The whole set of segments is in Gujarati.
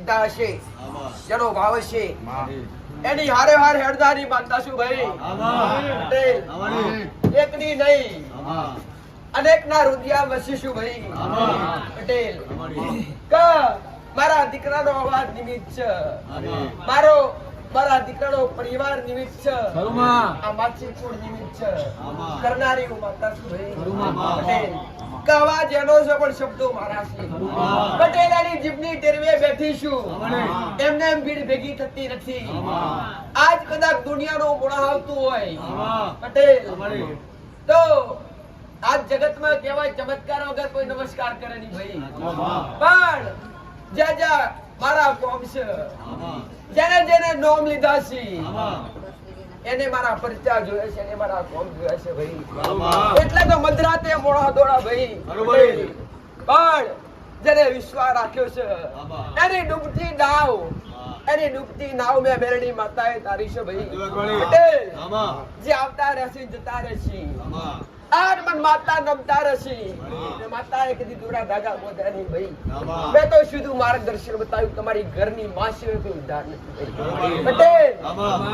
પિતા હશે, જેનો ભાવ હશે, એની હારે હાર હેડદારી માનતા છું ભાઈ. પટેલ એકની નહીં અનેક ના રુદિયા વસીશું ભાઈ. પટેલ મારા દીકરાનો અવાજ નિમિત્ત છે, મારા દીકરાનો પરિવાર નિમિત્ત છે, આ માછી કુળ નિમિત્ત છે, કરનારી હું માતા છું ભાઈ. પટેલ અવાજ એનો છે પણ શબ્દો મારા છે. પટેલ એની જીભની ટેરવે બેઠી છું, એમને એમ ભીડ ભેગી થતી નથી. આજ કદાચ દુનિયાનો મોડા આવતું હોય પટેલ તો આજ જગતમાં કહેવાય ચમત્કાર વગર કોઈ નમસ્કાર કરે નહીં ભાઈ. પણ જ્યાં મારા કોમ છે, જેને નોમ લીધા છે, એને મારા પરચા જોયે છે, એને મારા કોમ જોયે છે ભાઈ. એટલે તો મધરાતે મોડા દોડા ભાઈ. પણ જેને વિશ્વાસ રાખ્યો છે, એની ડૂબતી નાવ મેં મેરડી માતાએ તારી છે ભાઈ. પટેલ જે આવતા રહેશે જતા રહેશે, આર મન માતા નમતા રહેશે, માતાએ કદી દોરા ધાગા બોધ્યા નહીં ભાઈ. મેં તો સીધું માર્ગદર્શન બતાવ્યું, તમારી ઘરની માં સિવાય કોઈ ઉદ્ધાર નથી. પટેલ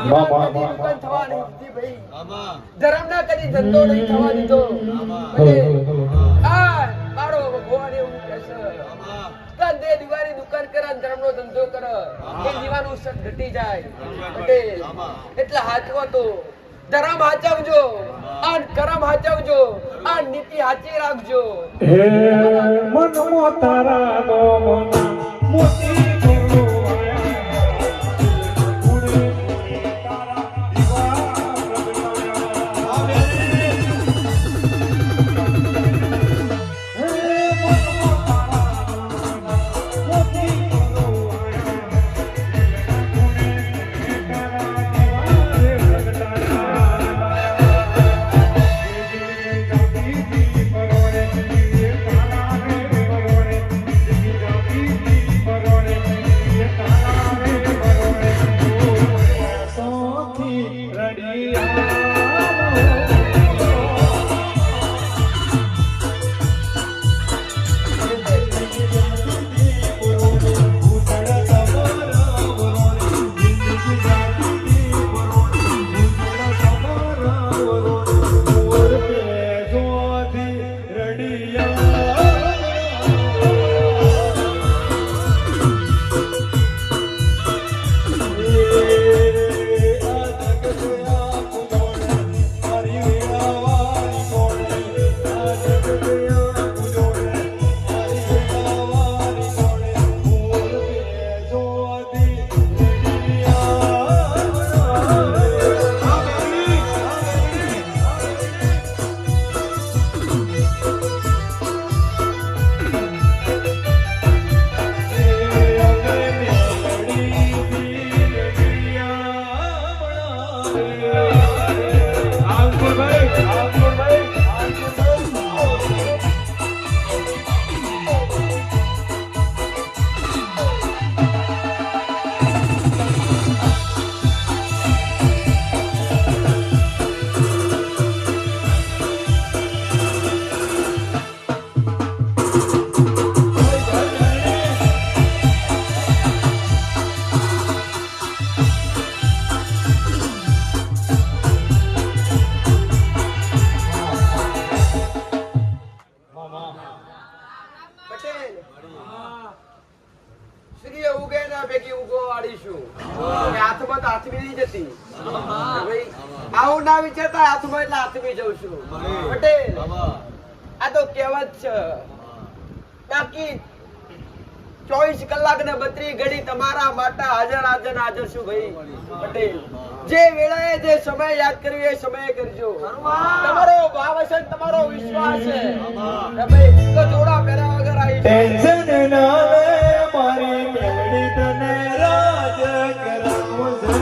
દુકાન થવા નહીં દીધી ભાઈ, ધર્મ ના કદી ધંધો નહીં થવા દીધો. પટેલ મારો ભગવાન એવું કહે છે, દે દિવાળી દુકાન કરે, ધર્મ નો ધંધો કરે, એ દીવાનું સત ઘટી જાય. પટેલ એટલે હાચવો તો ધર્મ હાચવજો, આ કરમ હાચવજો, આ નીતિ હાચી રાખજો. હે મન તારા ગોમના મોતી પટેલ આ તો કહેવત છે, બાકી 24 કલાક ને 32 ઘડી તમારા માટે હાજર છું ભાઈ. પટેલ જે વેળાએ જે સમય યાદ કરવી એ સમય કરજો. તમારો ભાવ છે, તમારો વિશ્વાસ છે ભાઈ, તો જોડા પહેર્યા વગર આવી ટેન્શન ના લે મારી મેલડી તને રાજ કરાવું છે.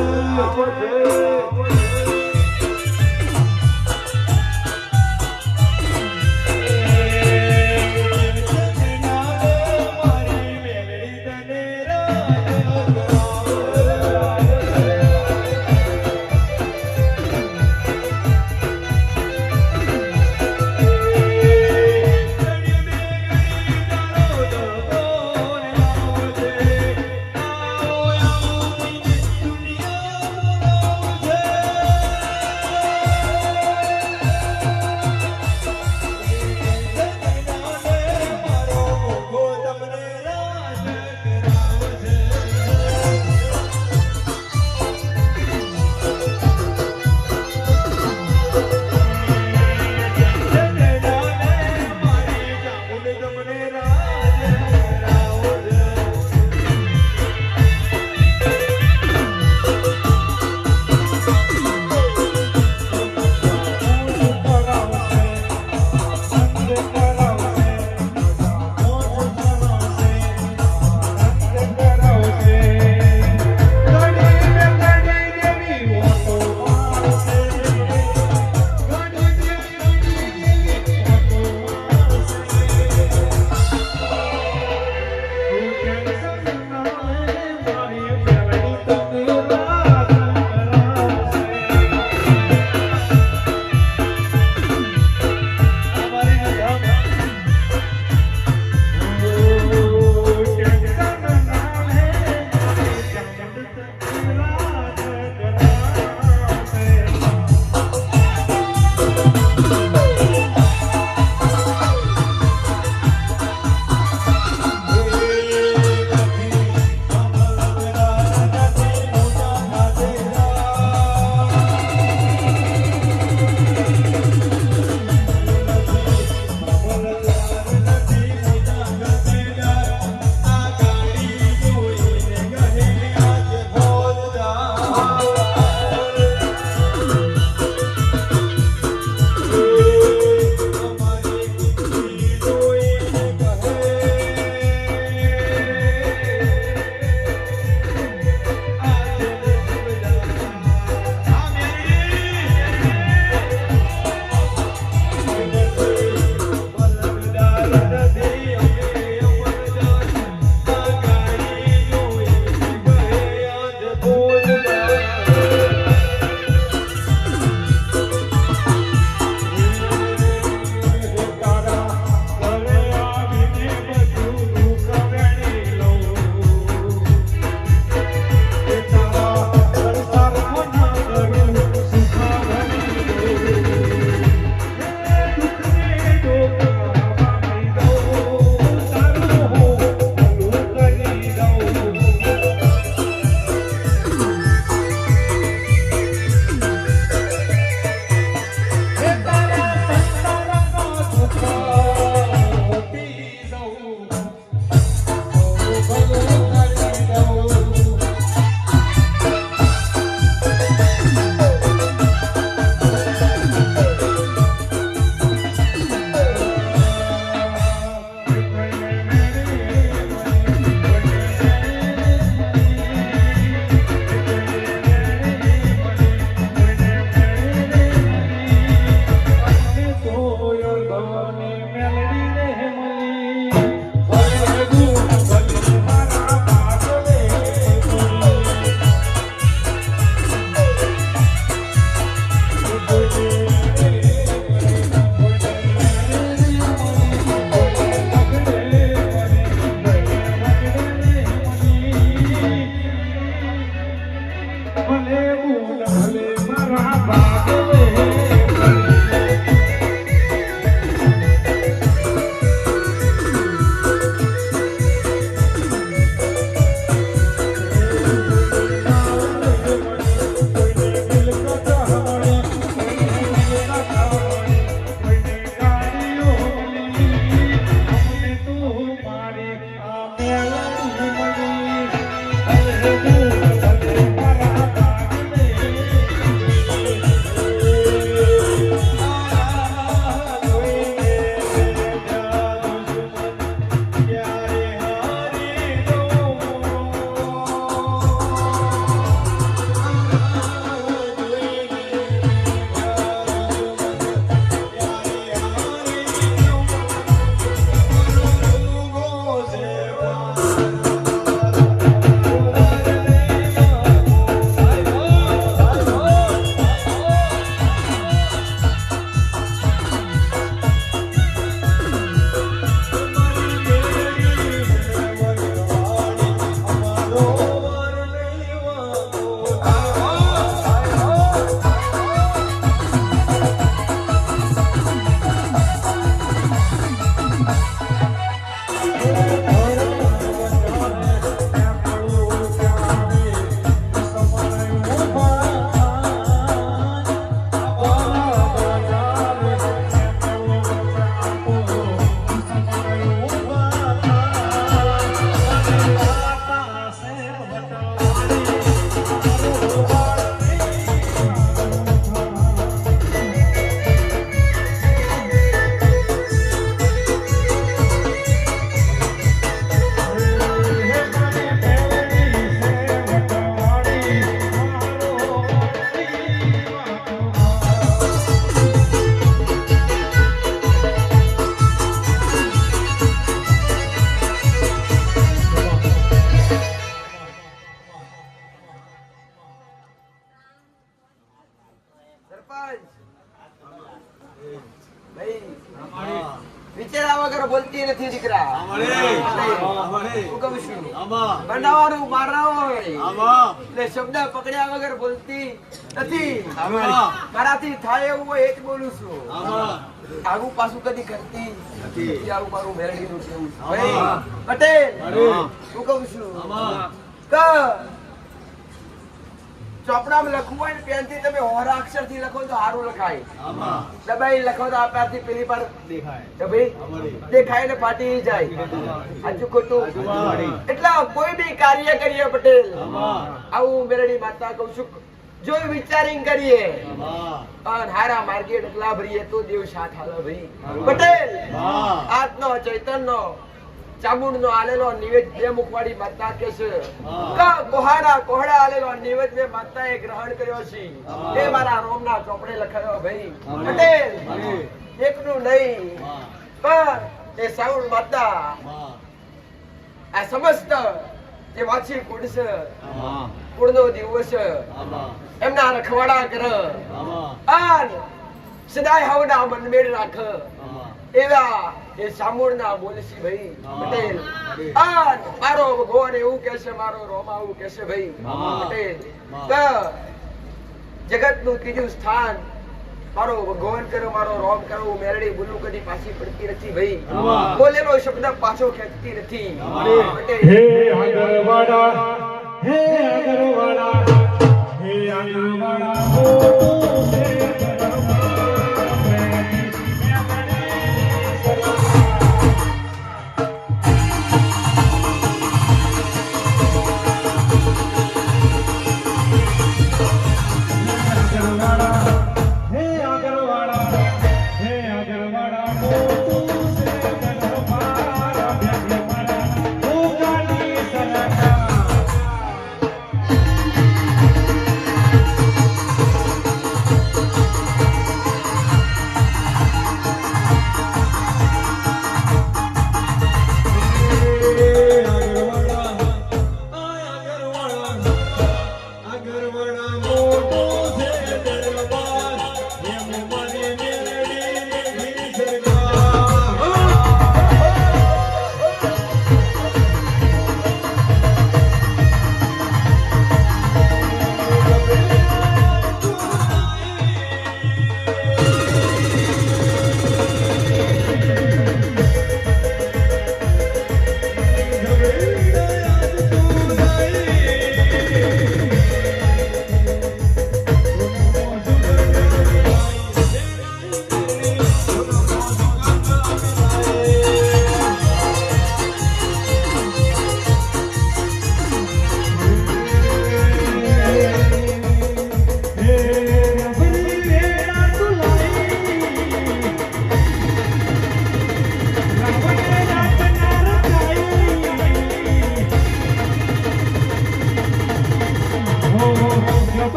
વિચારા વગર બોલતી નથી દીકરા. હું કહું છું બનાવવાનું મારા હોય એટલે શબ્દ પકડ્યા વગર બોલતી નથી. મારાથી થાય એવું હોય એ જ બોલું છું. આગુ પાછું કદી કરતી નથી. આવું મારું મેરડીનું કેવું છે. ભાઈ પટેલ હું કહું છું કે ચોપડામાં લખવું હોય ને પેનથી તમે હોરા અક્ષર થી લખો તો સારું લખાય. દબાઈ લખો તો આપણાથી પેલી પર દેખાય ભાઈ દેખાય ને ફાટી જાય. સાચું ખોટું? એટલે કોઈ બી કાર્ય કરીએ પટેલ આવું મેરડી માતા કહું છું જો વિચારિંગ કરીએ અને હારા માર્ગે ડગલા ભરીએ તો દેવ સાથ હાલે ભાઈ. પટેલ આજનો ચૈતન્ય ચામુંડ નો આલેલો નિવેદ બે મુખવાડી માતા કે છે કોહાડા કોહડા આલેલો નિવેદ બે માતા એ ગ્રહણ કર્યો છે. એ મારા રોમ ના ચોપડે લખાયો ભાઈ. પટેલ એકનું નહીં પણ એ સાઉન્ડ માતા આ સમસ્ત જે વાંચી કુળ છે કુળ નો દિવસ એમના રખવાડા કર અને સદાય હવના મનમેળ રાખ એવા એ સામૂળ ના બોલશી ભાઈ. પટેલ આ મારો ભગવાન એવું કે છે મારો રોમા એવું કે છે ભાઈ. પટેલ જગત નું ત્રીજું સ્થાન મારો ભગવાન કરો મારો રોમ કરો મેરડી બોલું કદી પાછી પડતી નથી ભાઈ. બોલેલો શબ્દ પાછો ખેંચતી નથી. હે આગરવાડા હે આગરવાડા હે આગરવાડા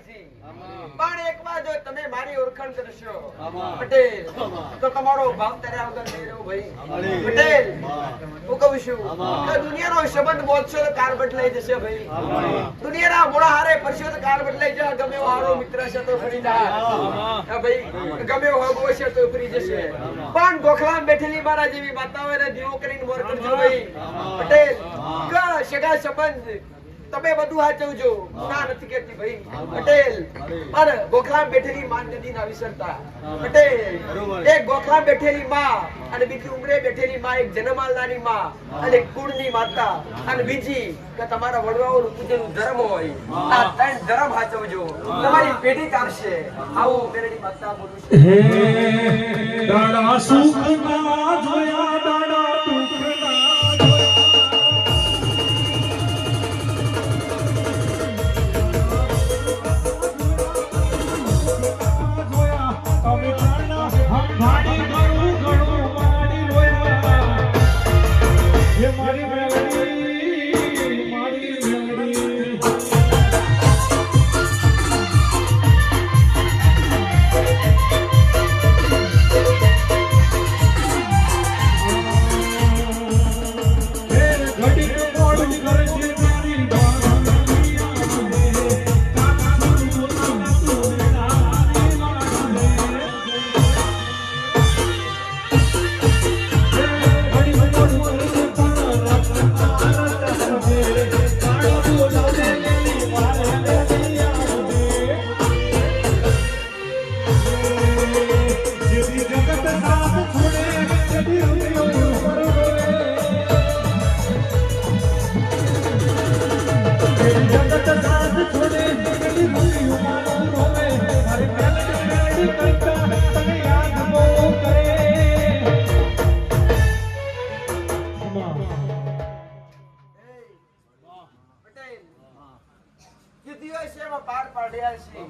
નથી. પણ એકવાર જો તમે મારી ઓળખાણ કરશો પટેલ તો તમારો ભાવ તાર્યા વગર નહીં રહું ભાઈ. પટેલ હું કહું છું કે દુનિયાનો સંબંધ બોલશો તો કાર બદલાઈ જશે ભાઈ. દુનિયાના મોડા હારે પરશો તો કાર બદલાઈ જશે. ગમે એવો હારો મિત્ર છે તો ફરી જાય ભાઈ. ગમે એવો હગો છે તો ફરી જશે. પણ ગોખલામાં બેઠેલી મારા જેવી માતાઓ ને દીવો કરીને મોર કરજો ભાઈ. પટેલ કે સગા સંબંધ તમે બધું હાચવજો. ના નથી કહેતી ભાઈ. પટેલ પણ ગોખલામાં બેઠેલી માં નદી ના વિસરતા. પટેલ એક ગોખલામાં બેઠેલી માં અને બીજી ઉમરે બેઠેલી માં, એક જન્માલનારી માં અને કુળની માતા અને બીજી કે તમારા વડવાઓનું પૂજનનું ધર્મ હોય. આ ત્રણ ધર્મ હાચવજો. તમારી પેઢી ચાલશે. આવું મેરડી માતા બોલું છું. હે દાડા સુખ ના જોયા દાડા દુઃખ ના જોયા અમે પ્રાણના ભાડી ઘણું ઘણું મારી રોયા હે મારી મેલડી મારી મેલડી પાર પાડ્યા છે.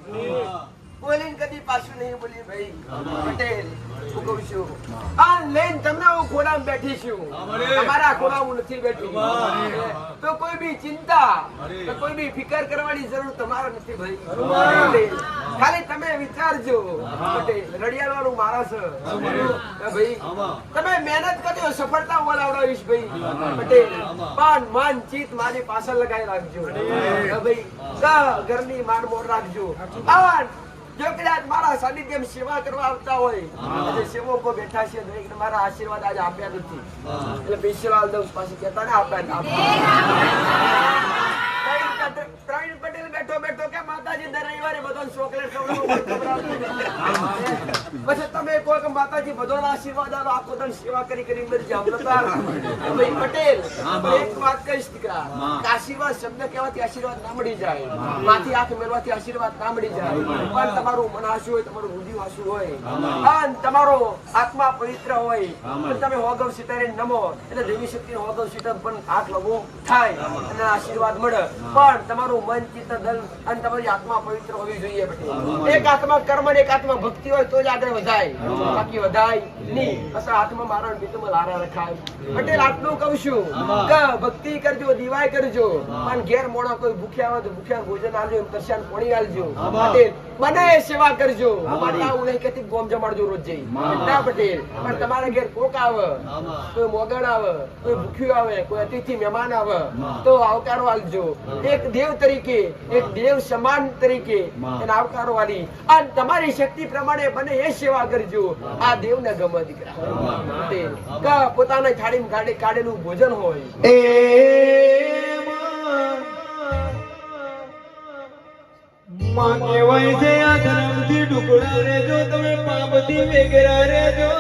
બોલીને કદી પાછું નહીં બોલી ભાઈ. પટેલ હું કહું છું આ લઈને તમને હું ખોડામાં બેઠી છું. તમારા ખોડા હું નથી બેઠી. તો કોઈ બી ચિંતા તો કોઈ બી ફિકર કરવાની જરૂર તમારે નથી ભાઈ. ખાલી તમે વિચારજો પટેલ રડિયાળવાનું મારા છે ભાઈ. તમે મહેનત કરજો સફળતા બોલાવડાવીશ ભાઈ. પટેલ પણ મન ચિત મારી પાછળ લગાવી રાખજો ભાઈ. ઘરની માન મોર રાખજો. જો કદાચ મારા સાનિધ્યમાં સેવા કરવા આવતા હોય આજે સેવકો બેઠા છે દરેકને મારા આશીર્વાદ આજે આપ્યા નથી એટલે પેશવાલ દઉં પાછી કહેતા ને આપ્યા. પ્રવીણ પટેલ બેઠો બેઠો કે માતાજી દર રવિવારે બધો ચોકલેટ પછી તમે કહો કે માતાજી બધોના આશીર્વાદ આલો આખો દન સેવા કરી કરી મરી જાવ. ભાઈ પટેલ એક વાત કહીશ દીકરા કે આશીર્વાદ શબ્દ કહેવાથી આશીર્વાદ ના મળી જાય. માથી આંખ મેળવાથી આશીર્વાદ ના મળી જાય. પણ તમારું મન હાસું હોય, તમારું રુધિર હાસું હોય અને તમારો આત્મા પવિત્ર હોય અને તમે હોગવ સીતારે નમો એટલે દેવી શક્તિ હોગવ સીતા પણ હાથ લગો થાય અને આશીર્વાદ મળે. પણ તમારું મન ચિત્ત દલ અને તમારી આત્મા પવિત્ર હોવી જોઈએ. એક આત્મા કર્મ અને એક આત્મા ભક્તિ હોય તો જ આગળ વધાય. બાકી વધાય નહીં. અસા હાથમાં મારા મિત્રમાં લારા રખાય. પટેલ આટલું કહું છું કે ભક્તિ કરજો, દિવાય કરજો પણ ઘેર મોડા કોઈ ભૂખ્યા હોય તો ભૂખ્યા ભોજન આલજો, તરસ્યાન પાણી આલજો. પટેલ મને સેવા કરજો. માતા હું નહીં કહેતી ગોમ જમાડજો રોજ જઈ ના પટેલ. પણ તમારા ઘેર કોક આવે, કોઈ મોગણ આવે, કોઈ ભૂખ્યું આવે, કોઈ અતિથિ મહેમાન આવે તો આવકારો આલજો. એક દેવ તરીકે, એક દેવ સમાન તરીકે એને આવકારો આલી અને તમારી શક્તિ પ્રમાણે બને એ સેવા કરજો. આ દેવને ગમે દીકરા. પટેલ કે પોતાના થાળીમાં કાઢેલું ભોજન હોય એ માં કહેવાય છે આ ધર્મથી ટુકડા રેજો તમે પાપથી વેગરા રેજો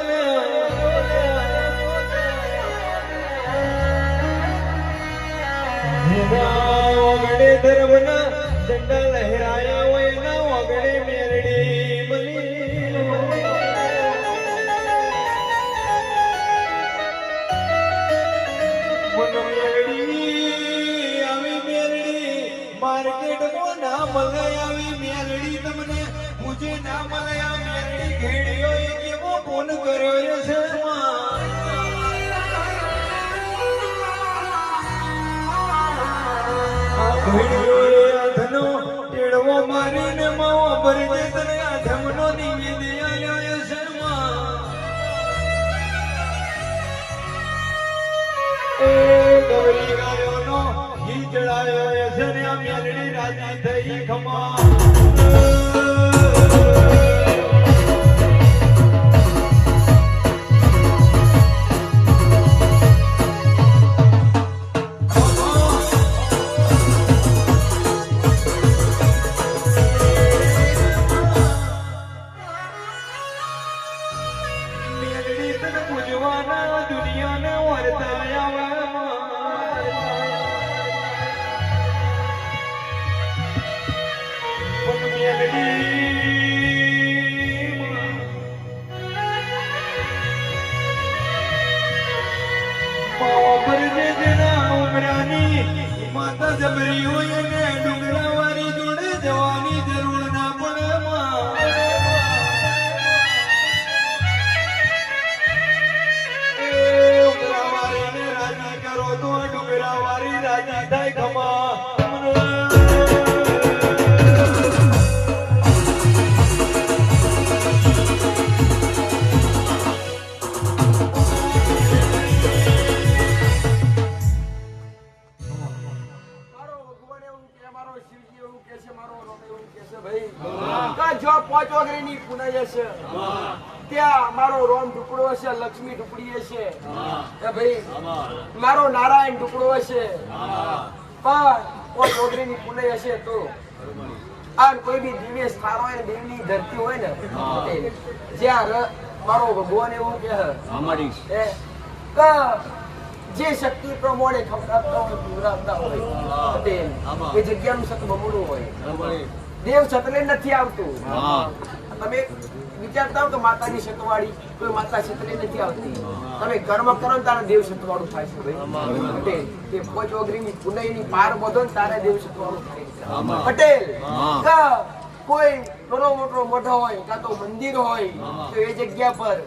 ઓગણે ધર્મના ઝંડા લહેરાયા હોય ના ઓગણે મેરડી મળી મેરડી આવી મેરડી માર્કેટમાં ના મળે. આવી મેરડી તમને પૂછે ના મળે. આ મેરડી ઘેડીઓ કેવો ફોન કર્યો છે ઘેડીઓ ધનો ટેડવો મારીને ભરી દે તને આ ધમનો નિવેદી આલ્યો શર્મા એ ગૌરી ગાયોનો ઘી ચડાયો છે ને આ મેલડી રાજી થઈ ખમા માતા જબરી હોય ને ડુંગરાવાળી જોડે જવાની જરૂર ના પડે ડુંગરાવાળી ને રાજી કરો તો ડુંગરાવાળી રાજી થાય ખમા ત્યાં મારો રોમ ટુકડો હશે, લક્ષ્મી ટુકડી હશે, ભાઈ મારો નારાયણ ટુકડો હશે, પણ કોઈ ચોગરીની પુનઈ હશે તો આ કોઈ બી દિવ્ય સ્થાન હોય ને દેવની ધરતી હોય ને જ્યાં મારો ભગવાન એવું કે જે શક્તિ પ્રમાણે ખવડાવતા હોય પીવડાવતા હોય એ જગ્યાનું સત બમણું હોય. દેવ સતલે નથી આવતું. તમે વિચારતા હો કે માતાની સતવાળી કોઈ માતા સતલે નથી આવતી. તમે કર્મ કરો ને તારે દેવ સતવાળું થાય છે ભાઈ પટેલ. એ પોચ ઓગરીની પુનઈની પાર બધો ને તારે દેવ સતવાળું થાય છે પટેલ. કોઈ ઘણો મોટો મોઢો હોય કાં તો મંદિર હોય તો એ જગ્યા પર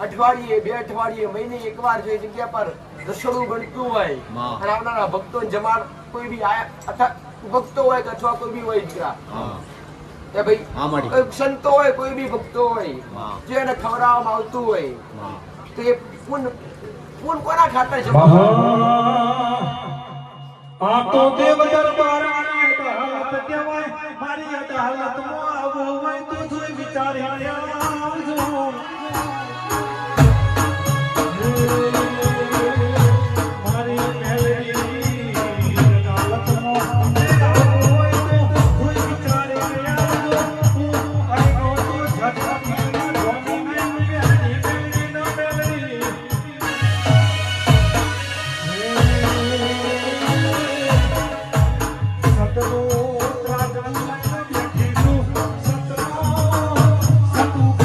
અઠવાડિયે 2 અઠવાડિયે મહિને એકવાર જો એ જગ્યા પર રસોડું બનતું હોય અને આવનારા ભક્તો જમાડ કોઈ બી આયા ભક્તો હોય અથવા કોઈ બી હોય દીકરા એ ભાઈ કોઈ સંતો હોય કોઈ બી ભક્તો હોય જે એને ખવડાવવામાં આવતું હોય તો એ પુન કોના ખાતર છે? આ તો દેવ દરબારની અદાલત કહેવાય. મારી અદાલતમાં આવવું હોય તો જોઈ વિચારી આવજો. Satu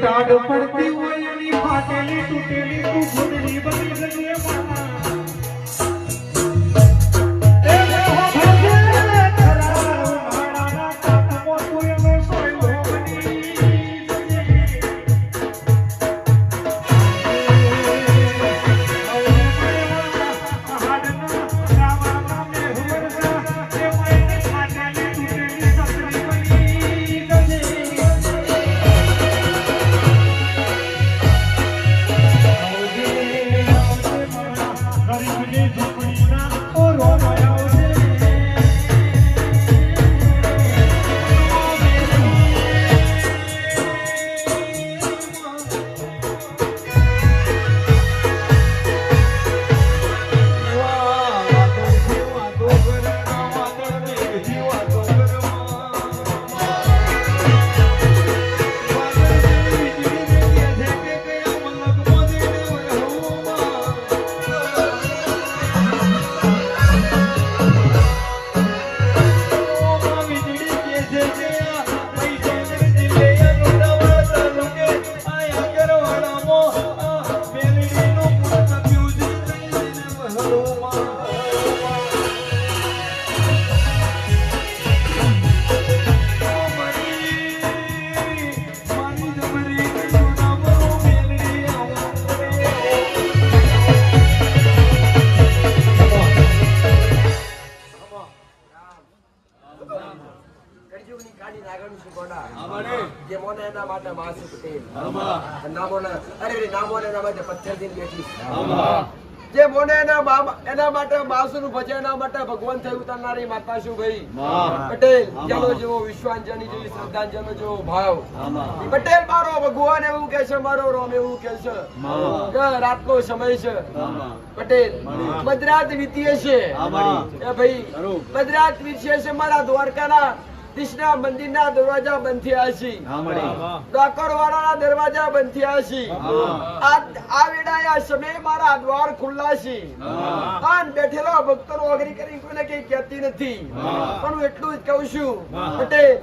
ટાઢ પડતી હોય એની ફાટેલી તૂટેલી તું ફૂટની બની જઈએ માતા જે મોને એના માટે માસી પટેલ નામોને અરે નામોને એના માટે પથ્થર દિન બેઠી જે મોને એના માટે માસુનું ભજે એના માટે ભગવાન થઈ ઉતારનારી માતા શું ભાઈ પટેલ જેનો જેવો વિશ્વાંજની જેવી શ્રદ્ધાંજલિ જેવો ભાવ પટેલ મારો ભગવાન એવું કે છે મારો રોમ એવું કે છે કે રાતનો સમય છે પટેલ મધરાત વીતીએ છે એ ભાઈ મધરાત વીતીએ છે મારા દ્વારકાના કૃષ્ણ મંદિરના દરવાજા બંધ થયા છે ડાકોર વાળાના દરવાજા બંધ થયા છે આ વેળાએ સમય મારા દ્વાર ખુલ્લા છે અને બેઠેલો ભક્તોનો અગ્રી કરી કોઈને કઈ કહેતી નથી પણ હું એટલું જ કહું છું પટેલ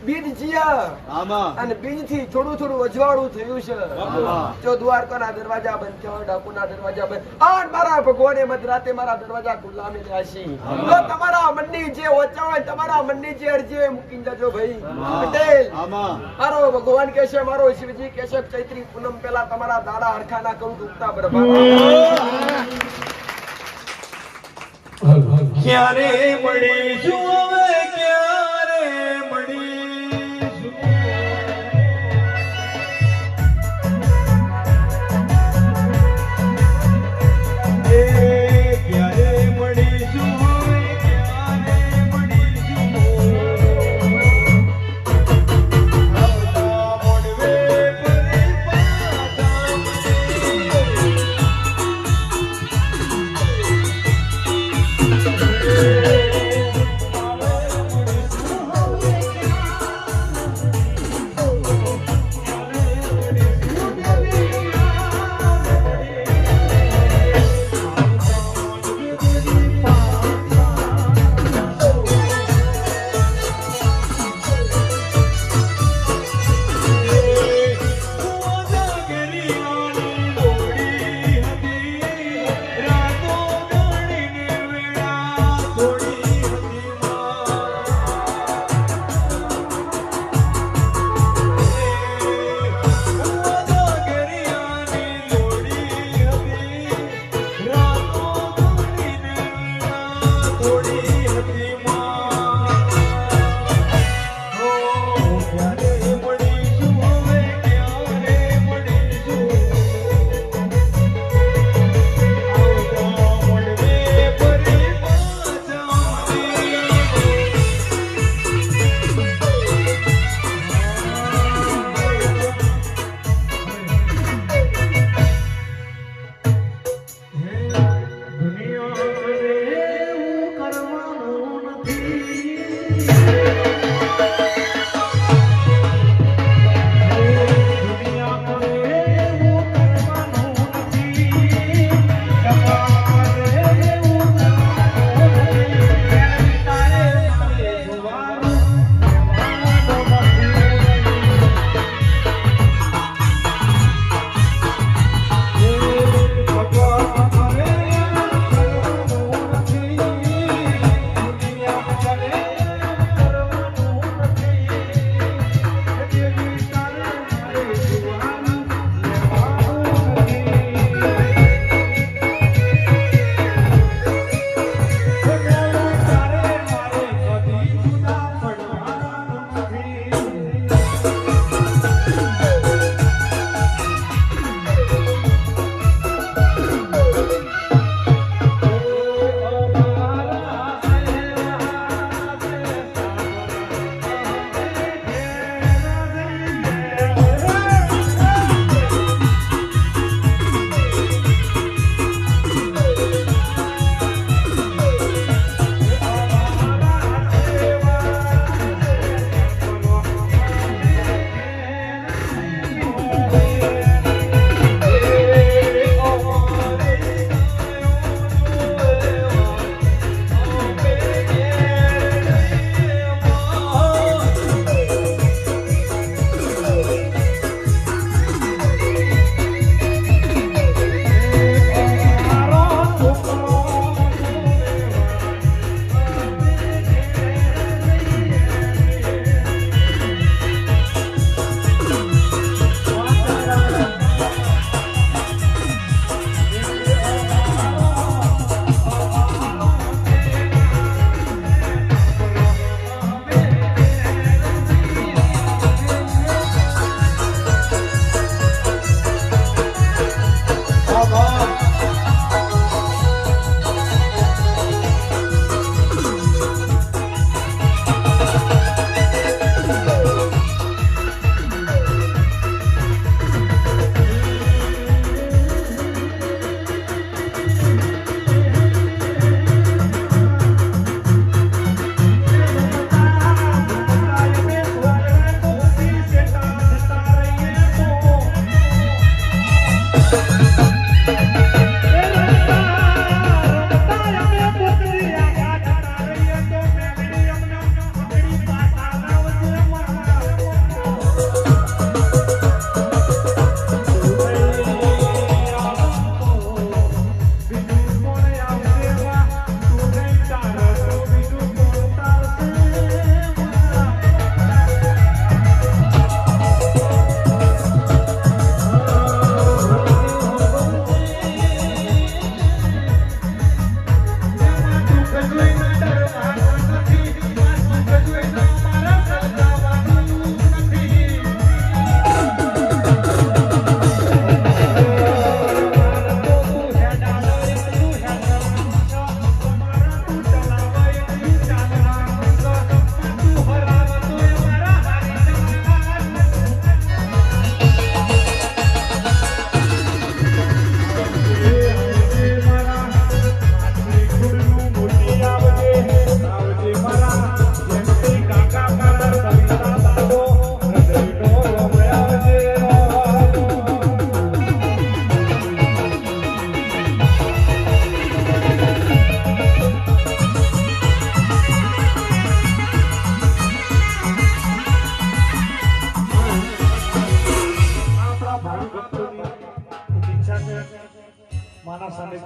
બીજ જીયા અને બીજ થી થોડું થોડું અજવાળું થયું છે જો દ્વારકાના દરવાજા બંધ થયા ડાકોરના દરવાજા બંધ અને મારા ભગવાને મધરાતે મારા દરવાજા ખુલ્લા મેલ્યા છે તો તમારા મનની જે ઓછા હોય તમારા મનની જે અરજી મૂકી જજો ભાઈ પટેલ મારો ભગવાન કે છે મારો શિવજી કે છે ચૈત્રી પૂનમ પેલા તમારા દાડા હરખાના કરું દુખતા બરાબર ક્યારે મળીશું હવે ક્યારે મળીશું ક્યારે મળીશું હવે ક્યારે મળીશું મોડવે પરી પાછા મળીશું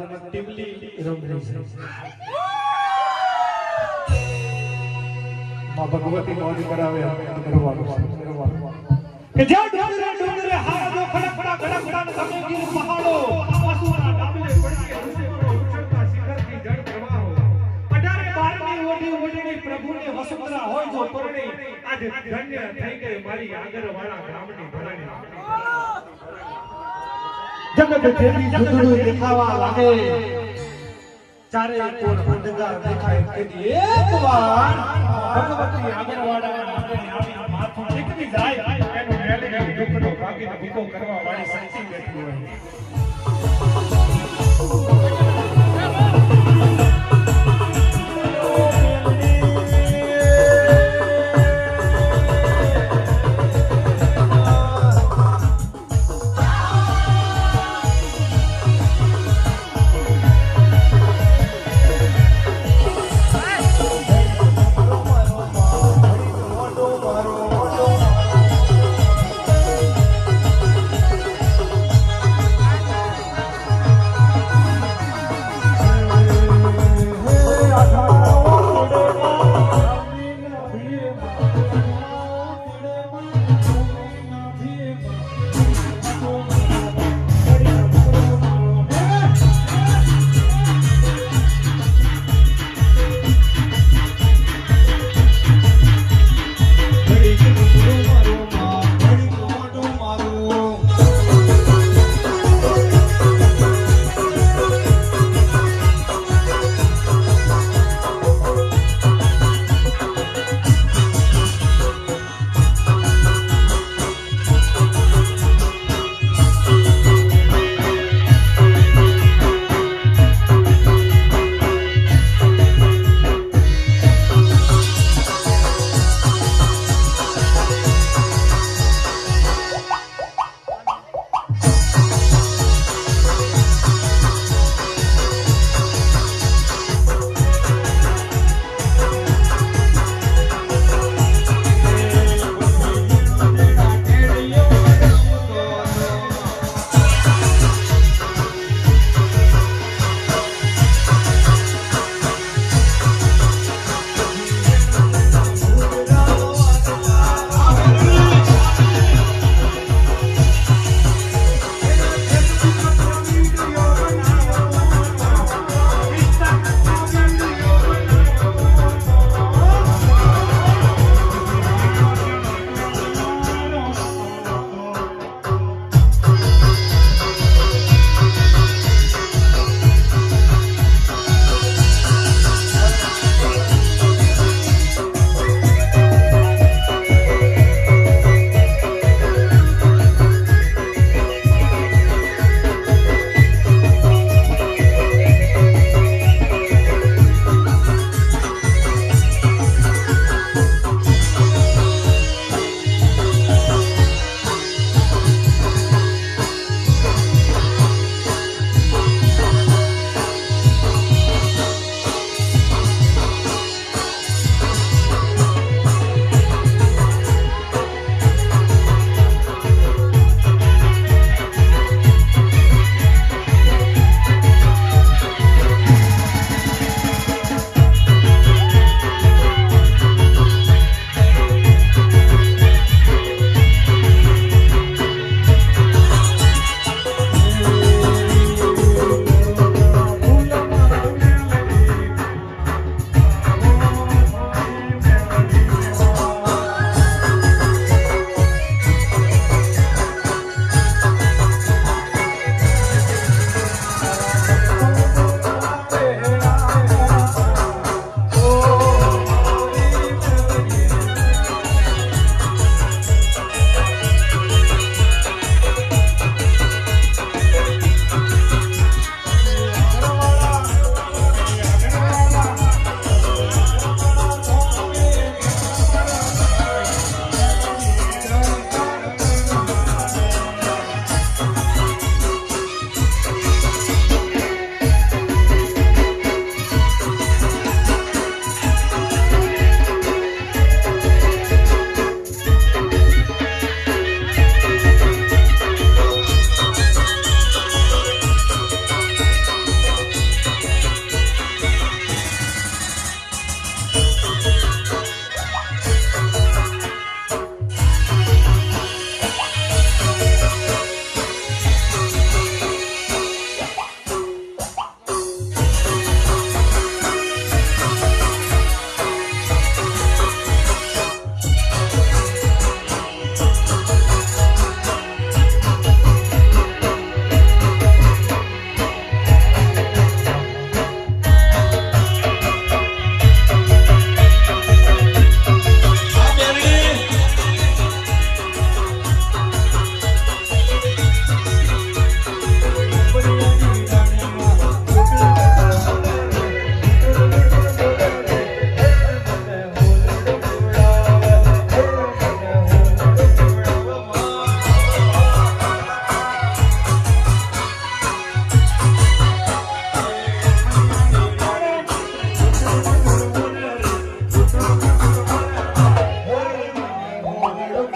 જેને ટીમલી રમણી છે માં ભગવતી મોજ કરાવે કરવાનું કે જ્યાં ડુંગરે હારો ખડખડા ખડખડા તમે ગીર પહાડો આસુના ડાબલે પડકે હસે પડો ઉછળતા શિખરથી જળ પ્રવાહો 18 ઓઢી ઓઢી પ્રભુને વસુંધરા હોય જો પરણી આજે ધન્ય થઈ ગઈ મારી આગરવાળા ગામની ધરણી જગત જેવી જુદડું દેખાવા લાગે ચારે કોણ અંધકાર દેખાય તેથી એકવાર ભગવતી આગરવાળા ગામની આવી માથું ટેકવી જાય એનો મેલે દુખડો ભાગીને ભૂકો કરવા વાળી શક્તિ બેઠી હોય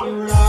કરુણા